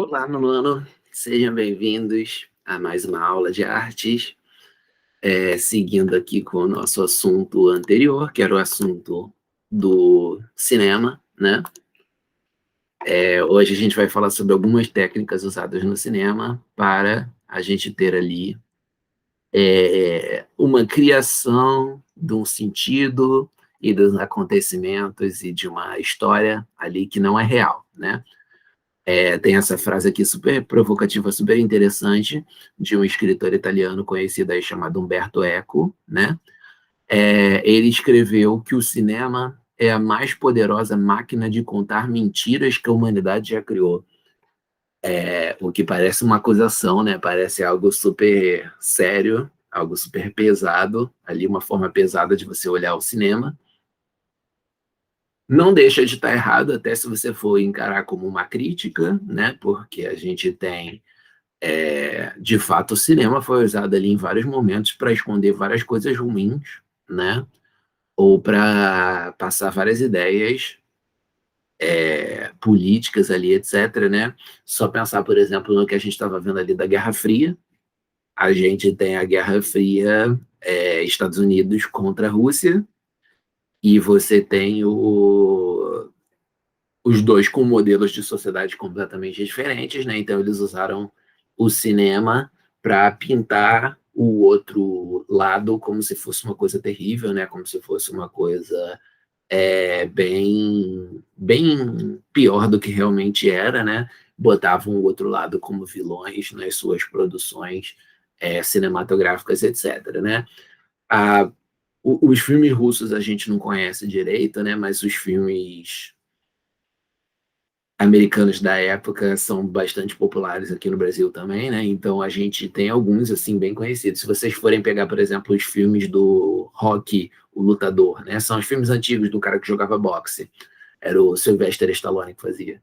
Olá, Milano. Sejam bem-vindos a mais uma aula de artes. Seguindo aqui com o nosso assunto anterior, que era o assunto do cinema, né? Hoje a gente vai falar sobre algumas técnicas usadas no cinema para a gente ter ali uma criação de um sentido e dos acontecimentos e de uma história ali que não é real, né? Tem essa frase aqui super provocativa, super interessante, de um escritor italiano conhecido aí chamado Umberto Eco, né? Ele escreveu que o cinema é a mais poderosa máquina de contar mentiras que a humanidade já criou. O que parece uma acusação, né? Parece algo super sério, algo super pesado, ali uma forma pesada de você olhar o cinema. Não deixa de estar errado, até se você for encarar como uma crítica, né? Porque a gente tem de fato, o cinema foi usado ali em vários momentos para esconder várias coisas ruins, né? Ou para passar várias ideias políticas ali, etc., né? Só pensar, por exemplo, no que a gente estava vendo ali da Guerra Fria. A gente tem a Guerra Fria, Estados Unidos contra a Rússia, e você tem os dois com modelos de sociedade completamente diferentes, né? Então eles usaram o cinema para pintar o outro lado como se fosse uma coisa terrível, né? Como se fosse uma coisa bem pior do que realmente era, né? Botavam o outro lado como vilões nas suas produções cinematográficas, etc., né? A, os filmes russos a gente não conhece direito, né? Mas os filmes americanos da época são bastante populares aqui no Brasil também, né? Então a gente tem alguns assim bem conhecidos. Se vocês forem pegar, por exemplo, os filmes do Rocky, o Lutador, né? São os filmes antigos do cara que jogava boxe. Era o Sylvester Stallone que fazia.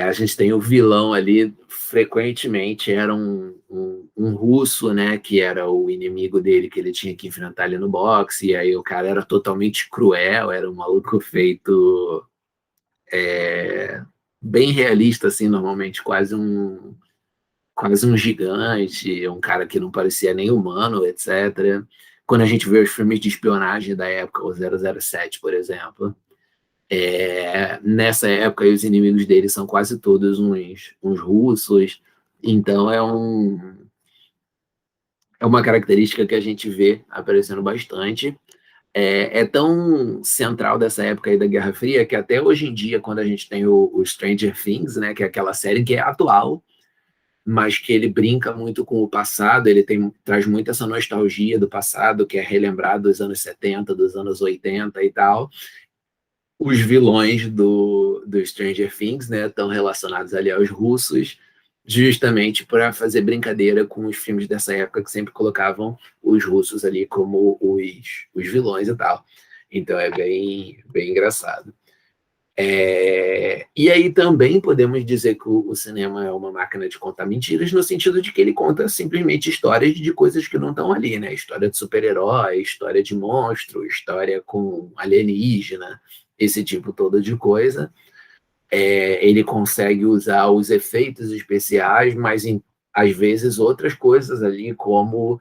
A gente tem o vilão ali, frequentemente era um russo, né? Que era o inimigo dele que ele tinha que enfrentar ali no boxe. E aí o cara era totalmente cruel, era um maluco feito bem realista, assim, normalmente quase um gigante, um cara que não parecia nem humano, etc. Quando a gente vê os filmes de espionagem da época, o 007, por exemplo, nessa época os inimigos dele são quase todos uns russos, então é uma característica que a gente vê aparecendo bastante. É tão central dessa época aí da Guerra Fria que até hoje em dia, quando a gente tem o Stranger Things, né, que é aquela série que é atual, mas que ele brinca muito com o passado, traz muito essa nostalgia do passado, que é relembrar dos anos 70, dos anos 80 e tal. Os vilões do Stranger Things, né, estão relacionados ali aos russos, justamente para fazer brincadeira com os filmes dessa época que sempre colocavam os russos ali como os vilões e tal. Então é bem engraçado. E aí também podemos dizer que o cinema é uma máquina de contar mentiras, no sentido de que ele conta simplesmente histórias de coisas que não estão ali, né? História de super-herói, história de monstro, história com alienígena, esse tipo todo de coisa. Ele consegue usar os efeitos especiais, mas às vezes outras coisas ali, como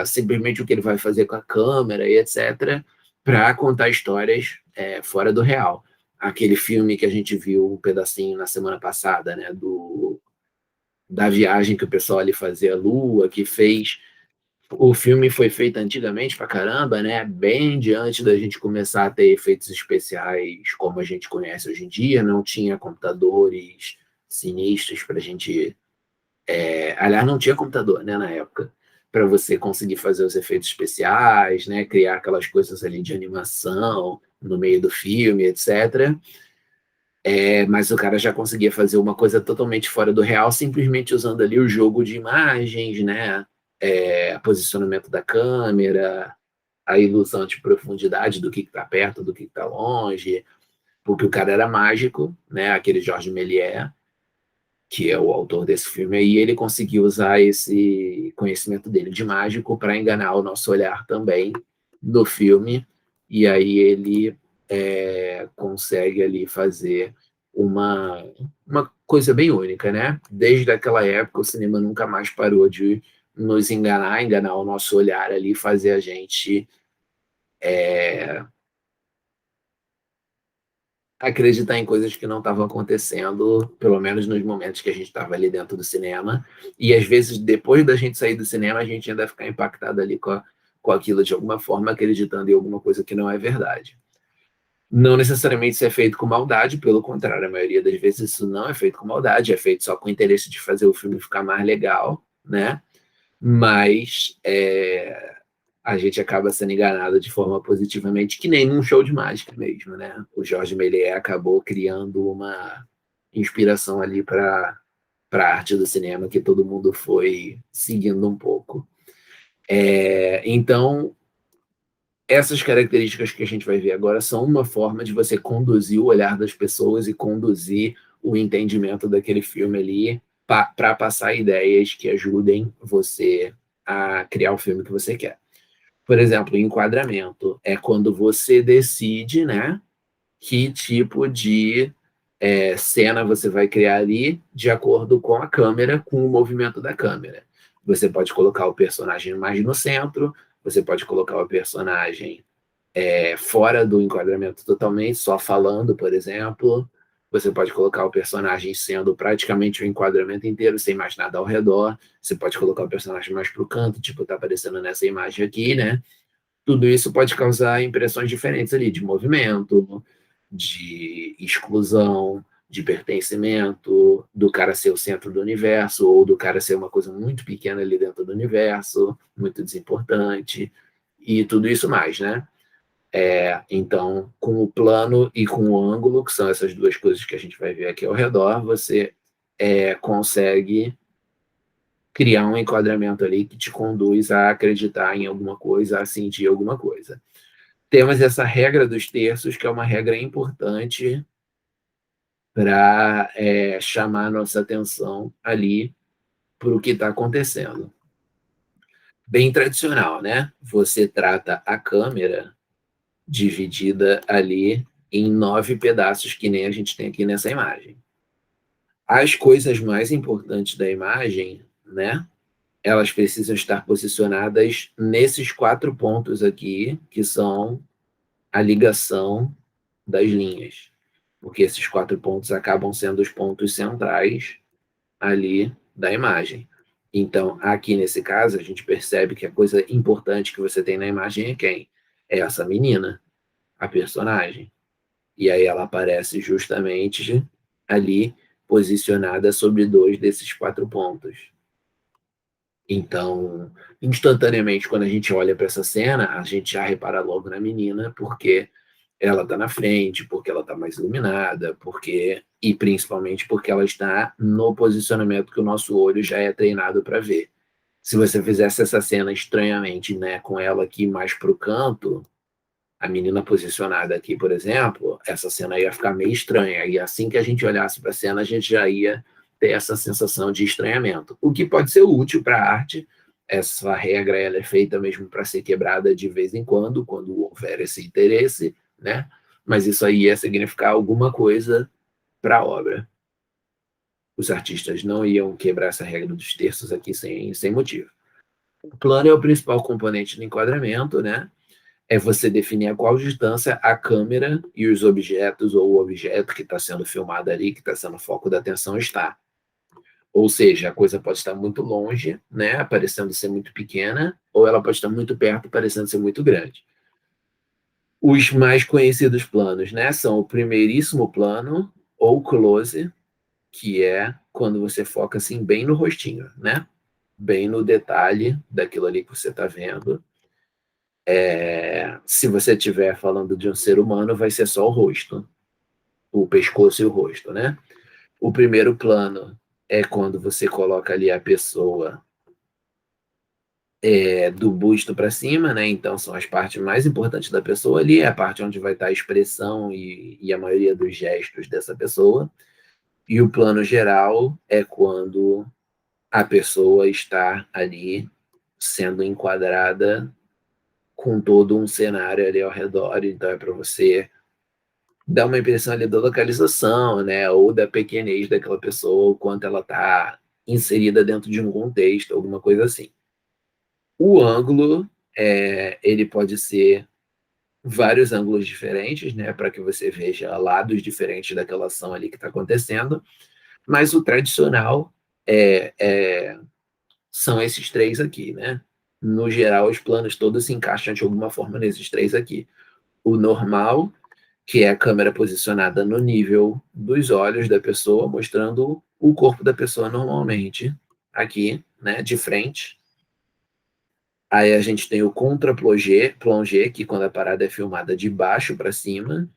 simplesmente o que ele vai fazer com a câmera e etc., para contar histórias fora do real. Aquele filme que a gente viu um pedacinho na semana passada, né, da viagem que o pessoal ali fazia a Lua, que fez. O filme foi feito antigamente pra caramba, né? Bem diante da gente começar a ter efeitos especiais como a gente conhece hoje em dia, não tinha computadores sinistros para a gente. Aliás, não tinha computador, né, na época, para você conseguir fazer os efeitos especiais, né? Criar aquelas coisas ali de animação no meio do filme, etc. Mas o cara já conseguia fazer uma coisa totalmente fora do real, simplesmente usando ali o jogo de imagens, né? Posicionamento da câmera, a ilusão de profundidade do que está perto, do que está longe, porque o cara era mágico, né? Aquele Georges Méliès, que é o autor desse filme, e ele conseguiu usar esse conhecimento dele de mágico para enganar o nosso olhar também no filme, e aí ele consegue ali fazer. uma, uma coisa bem única, né? Desde aquela época, o cinema nunca mais parou de nos enganar o nosso olhar ali, fazer a gente acreditar em coisas que não estavam acontecendo, pelo menos nos momentos que a gente estava ali dentro do cinema. E às vezes, depois da gente sair do cinema, a gente ainda ficar impactado ali com aquilo de alguma forma, acreditando em alguma coisa que não é verdade. Não necessariamente isso é feito com maldade, pelo contrário, a maioria das vezes isso não é feito com maldade, é feito só com o interesse de fazer o filme ficar mais legal, né? Mas a gente acaba sendo enganado de forma positivamente, que nem num show de mágica mesmo, né? O Jorge Méliès acabou criando uma inspiração ali para a arte do cinema que todo mundo foi seguindo um pouco. Então, essas características que a gente vai ver agora são uma forma de você conduzir o olhar das pessoas e conduzir o entendimento daquele filme ali para passar ideias que ajudem você a criar o filme que você quer. Por exemplo, enquadramento é quando você decide, né, que tipo de cena você vai criar ali de acordo com a câmera, com o movimento da câmera. Você pode colocar o personagem mais no centro, você pode colocar o personagem fora do enquadramento totalmente, só falando, por exemplo. Você pode colocar o personagem sendo praticamente o enquadramento inteiro, sem mais nada ao redor. Você pode colocar o personagem mais para o canto, tipo tá aparecendo nessa imagem aqui, né? Tudo isso pode causar impressões diferentes ali, de movimento, de exclusão, de pertencimento, do cara ser o centro do universo, ou do cara ser uma coisa muito pequena ali dentro do universo, muito desimportante, e tudo isso mais, né? Então, com o plano e com o ângulo, que são essas duas coisas que a gente vai ver aqui ao redor, você consegue criar um enquadramento ali que te conduz a acreditar em alguma coisa, a sentir alguma coisa. Temos essa regra dos terços, que é uma regra importante para chamar a nossa atenção ali para o que está acontecendo. Bem tradicional, né? Você trata a câmera dividida ali em 9 pedaços, que nem a gente tem aqui nessa imagem. As coisas mais importantes da imagem, né? Elas precisam estar posicionadas nesses 4 pontos aqui, que são a ligação das linhas, porque esses 4 pontos acabam sendo os pontos centrais ali da imagem. Então, aqui nesse caso, a gente percebe que a coisa importante que você tem na imagem é quem? É essa menina, a personagem. E aí ela aparece justamente ali, posicionada sobre 2 desses 4 pontos. Então, instantaneamente, quando a gente olha para essa cena, a gente já repara logo na menina, porque ela está na frente, porque ela está mais iluminada, e principalmente porque ela está no posicionamento que o nosso olho já é treinado para ver. Se você fizesse essa cena estranhamente, né, com ela aqui mais para o canto, a menina posicionada aqui, por exemplo, essa cena ia ficar meio estranha. E assim que a gente olhasse para a cena, a gente já ia ter essa sensação de estranhamento. O que pode ser útil para a arte. Essa regra ela é feita mesmo para ser quebrada de vez em quando houver esse interesse, né? Mas isso aí ia significar alguma coisa para a obra. Os artistas não iam quebrar essa regra dos terços aqui sem motivo. O plano é o principal componente do enquadramento, né? É você definir a qual distância a câmera e os objetos, ou o objeto que está sendo filmado ali, que está sendo o foco da atenção, está. Ou seja, a coisa pode estar muito longe, né, parecendo ser muito pequena, ou ela pode estar muito perto, parecendo ser muito grande. Os mais conhecidos planos, né, são o primeiríssimo plano, ou close, que é quando você foca assim bem no rostinho, né? Bem no detalhe daquilo ali que você está vendo. Se você estiver falando de um ser humano, vai ser só o rosto, o pescoço e o rosto, né? O primeiro plano é quando você coloca ali a pessoa do busto para cima, né? Então são as partes mais importantes da pessoa ali, é a parte onde vai estar a expressão e a maioria dos gestos dessa pessoa. E o plano geral é quando a pessoa está ali sendo enquadrada com todo um cenário ali ao redor, então é para você dá uma impressão ali da localização, né, ou da pequenez daquela pessoa, o quanto ela está inserida dentro de um contexto, alguma coisa assim. O ângulo, ele pode ser vários ângulos diferentes, né, para que você veja lados diferentes daquela ação ali que está acontecendo, mas o tradicional são esses três aqui, né? No geral, os planos todos se encaixam de alguma forma nesses três aqui. O normal, que é a câmera posicionada no nível dos olhos da pessoa, mostrando o corpo da pessoa normalmente, aqui, né, de frente. Aí a gente tem o contra-plongé, que quando a parada é filmada de baixo para cima,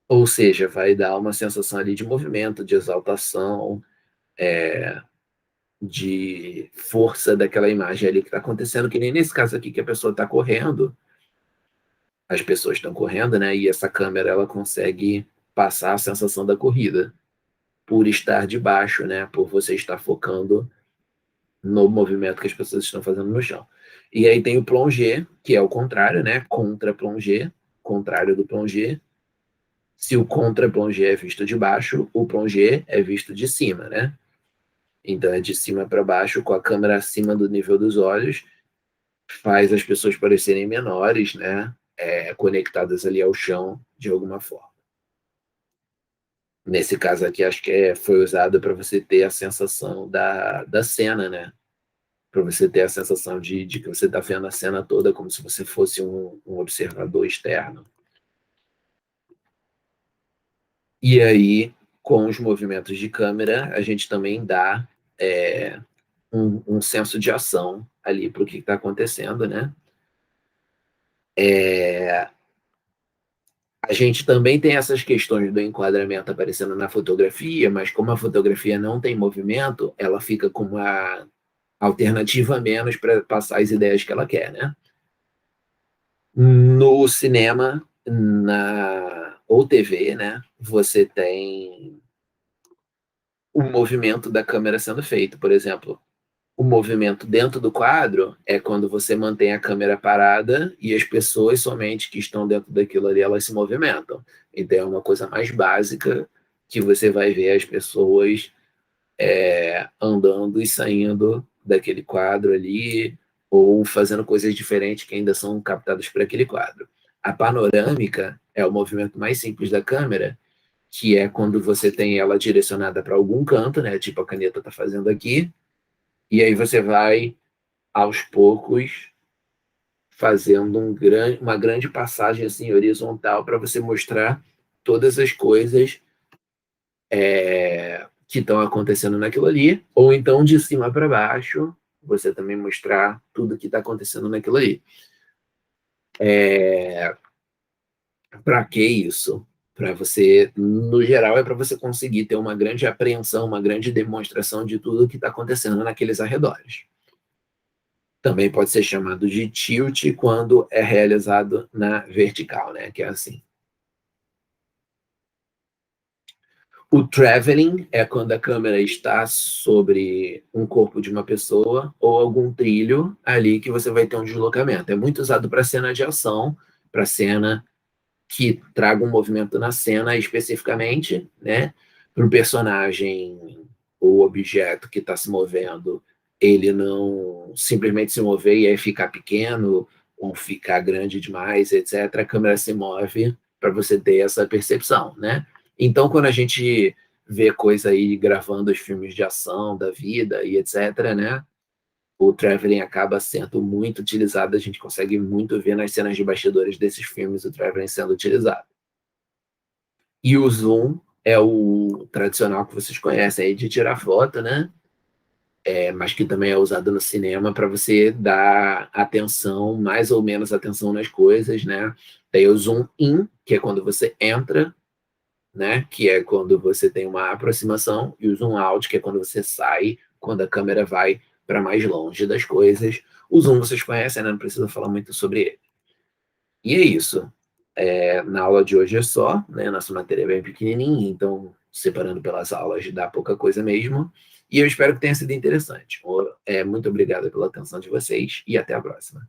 ou seja, vai dar uma sensação ali de movimento, de exaltação, de força daquela imagem ali que está acontecendo, que nem nesse caso aqui que a pessoa está correndo, as pessoas estão correndo, né? E essa câmera ela consegue passar a sensação da corrida por estar de baixo, né? Por você estar focando no movimento que as pessoas estão fazendo no chão. E aí tem o plongé, que é o contrário, né? Contra-plongé, contrário do plongé. Se o contra-plongé é visto de baixo, o plongé é visto de cima, né? Então é de cima para baixo, com a câmera acima do nível dos olhos, faz as pessoas parecerem menores, né? Conectadas ali ao chão de alguma forma. Nesse caso aqui, acho que foi usado para você ter a sensação da cena, né? Para você ter a sensação de que você está vendo a cena toda como se você fosse um observador externo. E aí, com os movimentos de câmera, a gente também dá um senso de ação ali para o que está acontecendo, né? A gente também tem essas questões do enquadramento aparecendo na fotografia, mas como a fotografia não tem movimento, ela fica com uma alternativa a menos para passar as ideias que ela quer, né? No cinema, ou TV, né? Você tem o movimento da câmera sendo feito. Por exemplo, o movimento dentro do quadro é quando você mantém a câmera parada e as pessoas somente que estão dentro daquilo ali, elas se movimentam. Então é uma coisa mais básica que você vai ver as pessoas andando e saindo daquele quadro ali ou fazendo coisas diferentes que ainda são captadas por aquele quadro. A panorâmica é o movimento mais simples da câmera, que é quando você tem ela direcionada para algum canto, né? Tipo a caneta está fazendo aqui, e aí você vai aos poucos fazendo uma grande passagem assim horizontal para você mostrar todas as coisas que estão acontecendo naquilo ali, ou então de cima para baixo, você também mostrar tudo que está acontecendo naquilo ali. Para que isso? Para você, no geral, é para você conseguir ter uma grande apreensão, uma grande demonstração de tudo que está acontecendo naqueles arredores. Também pode ser chamado de tilt quando é realizado na vertical, né? Que é assim. O traveling é quando a câmera está sobre um corpo de uma pessoa ou algum trilho ali que você vai ter um deslocamento. É muito usado para cena de ação, para cena que traga um movimento na cena especificamente, né? Para o personagem ou objeto que está se movendo, ele não simplesmente se mover e aí ficar pequeno ou ficar grande demais, etc. A câmera se move para você ter essa percepção, né? Então, quando a gente vê coisa aí gravando os filmes de ação da vida e etc., né? O traveling acaba sendo muito utilizado, a gente consegue muito ver nas cenas de bastidores desses filmes o traveling sendo utilizado. E o zoom é o tradicional que vocês conhecem aí de tirar foto, né? Mas que também é usado no cinema para você dar atenção, mais ou menos atenção nas coisas, né? Tem o zoom in, que é quando você entra, né? Que é quando você tem uma aproximação, e o zoom out, que é quando você sai, quando a câmera vai para mais longe das coisas. O zoom vocês conhecem, né? Não precisa falar muito sobre ele. E é isso. Na aula de hoje é só, né? Nossa matéria é bem pequenininha, então separando pelas aulas dá pouca coisa mesmo. E eu espero que tenha sido interessante. Muito obrigado pela atenção de vocês e até a próxima.